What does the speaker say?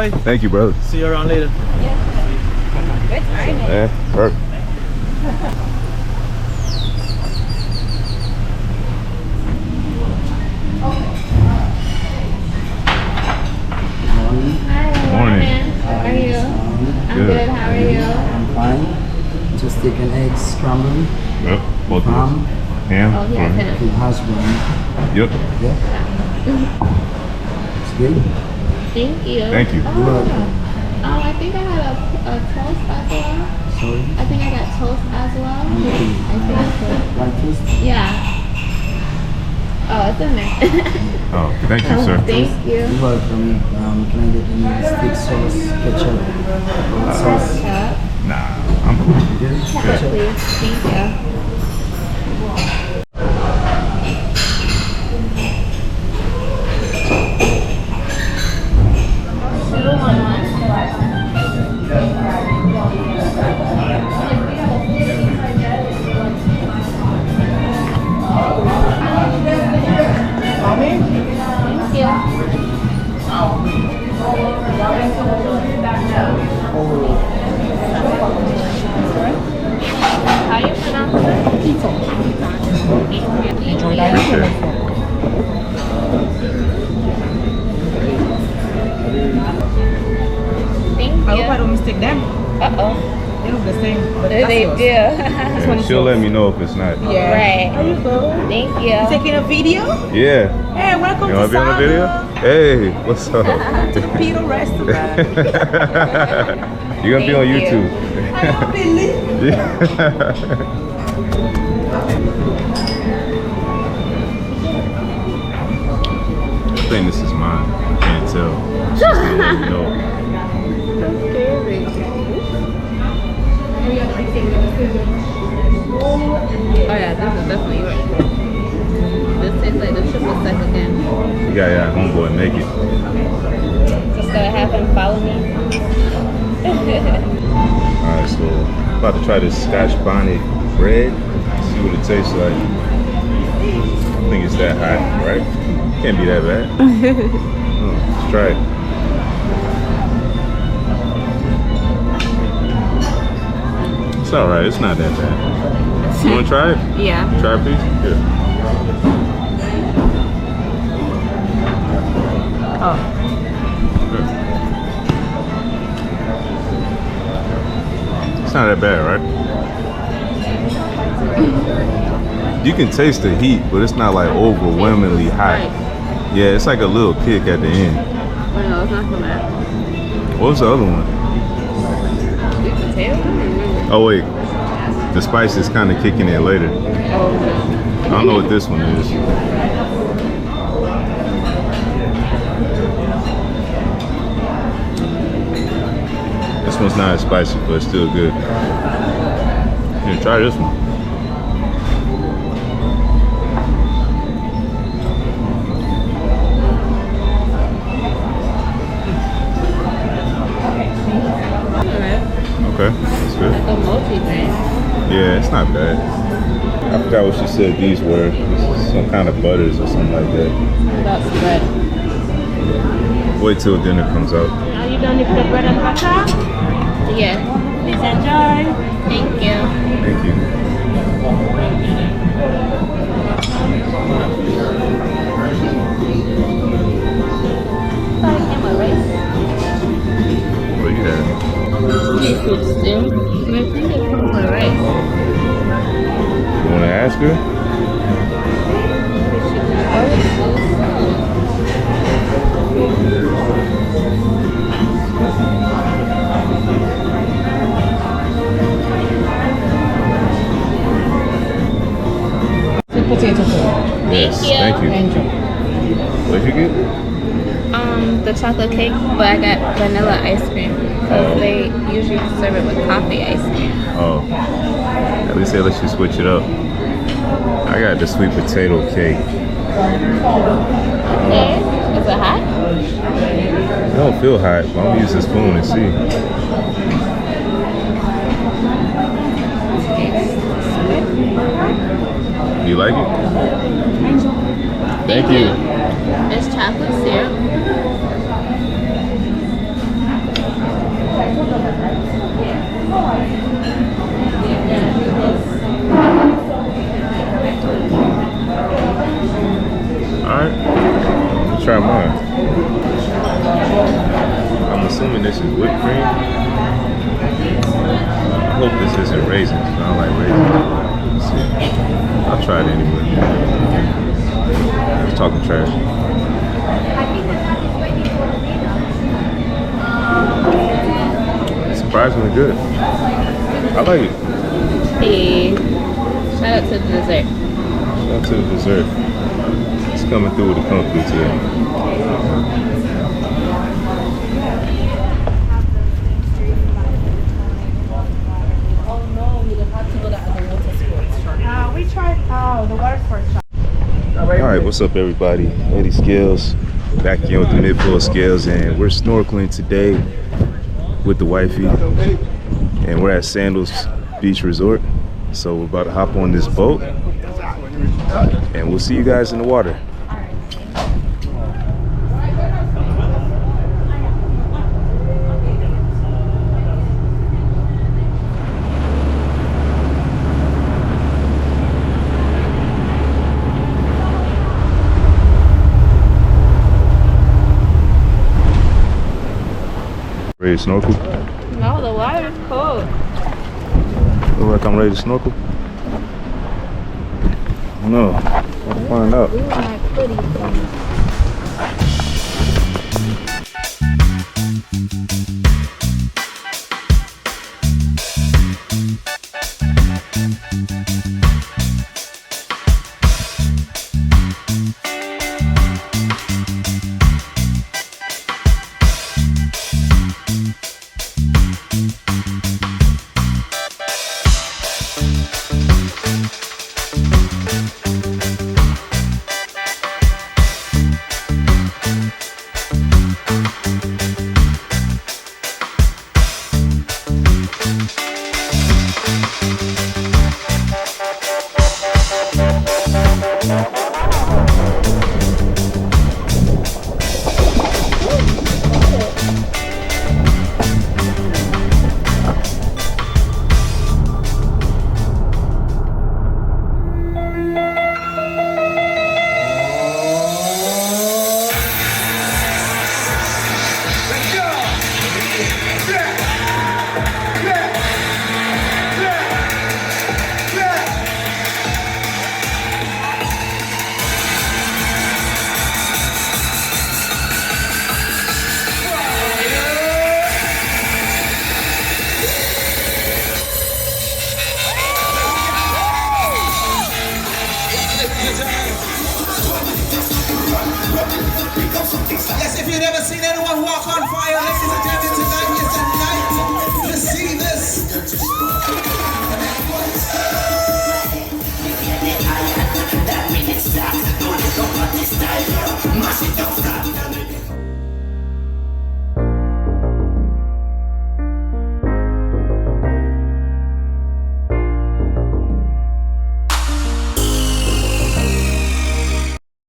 enjoy. Thank you, brother. See you around later. Good timing. Yeah, perfect. Morning. How are you? I'm Good. good. How are you? I'm fine. Just take an egg scrambled. Yep, both of us. Ham. Ham? Oh, he has fine. him. With hash brown. Yep. Yeah. It's good. Thank you. Thank you. Oh, I think I had a toast as well. Sorry. I think I got toast as well. Okay. I think so. Like this? Yeah. Oh, it's in there. Oh, thank you, sir. Thank you. You're welcome. Can I get any stick sauce, ketchup, or sauce? Ketchup. Nah, I'm cool. Good? Ketchup, Ketchup. please. Thank you. How do you pronounce it? Appreciate it. Thank I hope I you. don't mistake them. Uh-oh. They look the same, but They that's yours. do. Yeah, she'll let me know if it's not. Yeah. Right. There you go. Thank You you. taking a video? Yeah. Hey, welcome You to want to be on the video? Sandals. Hey, what's up? Torpedo restaurant. You're going to be on Thank you. YouTube. I don't believe. I think this is mine. I can't tell. She's gonna let me know. That's scary. Oh yeah, this is definitely yours. This tastes like the triple sec again. You got your homeboy make it. Just gotta have him follow me. Alright, so about to try this Scotch bonnet bread. See what it tastes like. I think it's that hot, right? Can't be that bad. Let's try it. It's alright, it's not that bad. You wanna try it? Yeah. Try it, please? Here. Oh. It's not that bad, right? You can taste the heat, but it's not like overwhelmingly hot. Yeah, it's like a little kick at the end. Oh no, it's not so bad. What was the other one? Sweet potato? Oh wait, the spice is kind of kicking in later. I don't know what this one is. This one's not as spicy, but it's still good. Here, try this one. Okay, that's good. Like a mochi thing. Yeah, it's not bad. I forgot what she said these were. Some kind of butters or something like that. That's bread. Wait till dinner comes out. Are you done with the bread and butter? Yeah. Please enjoy. Thank you. Thank you. What do you have? Seafood stew. I think it comes with rice. You want to ask her? Sweet potato curry. Yes, you. thank you. Enjoy. What'd you get? The chocolate cake, but I got vanilla ice cream. Because they usually serve it with coffee ice cream. Oh, at least they let you switch it up. I got the sweet potato cake. Okay. Is it hot? It don't feel hot, but I'm gonna use the spoon and see. You like it? Thank you. It's chocolate syrup. Alright, let's try mine. I'm assuming this is whipped cream. I hope this isn't raisins. I don't like raisins. Let's see. I'll try it anyway. Just talking trash. It's surprisingly good. I like it. Hey, shout out to the dessert. Shout out to the dessert. It's coming through with the kung fu today. We tried the water sports shop. Alright, what's up everybody? Eddy Scalez, back again with the mid-floor Scalez, and we're snorkeling today with the wifey, and we're at Sandals Beach Resort. So we're about to hop on this boat, and we'll see you guys in the water. Ready to snorkel? No, the water is cold. Look like I'm ready to snorkel? No, I'll find out. Ooh, my footy thing.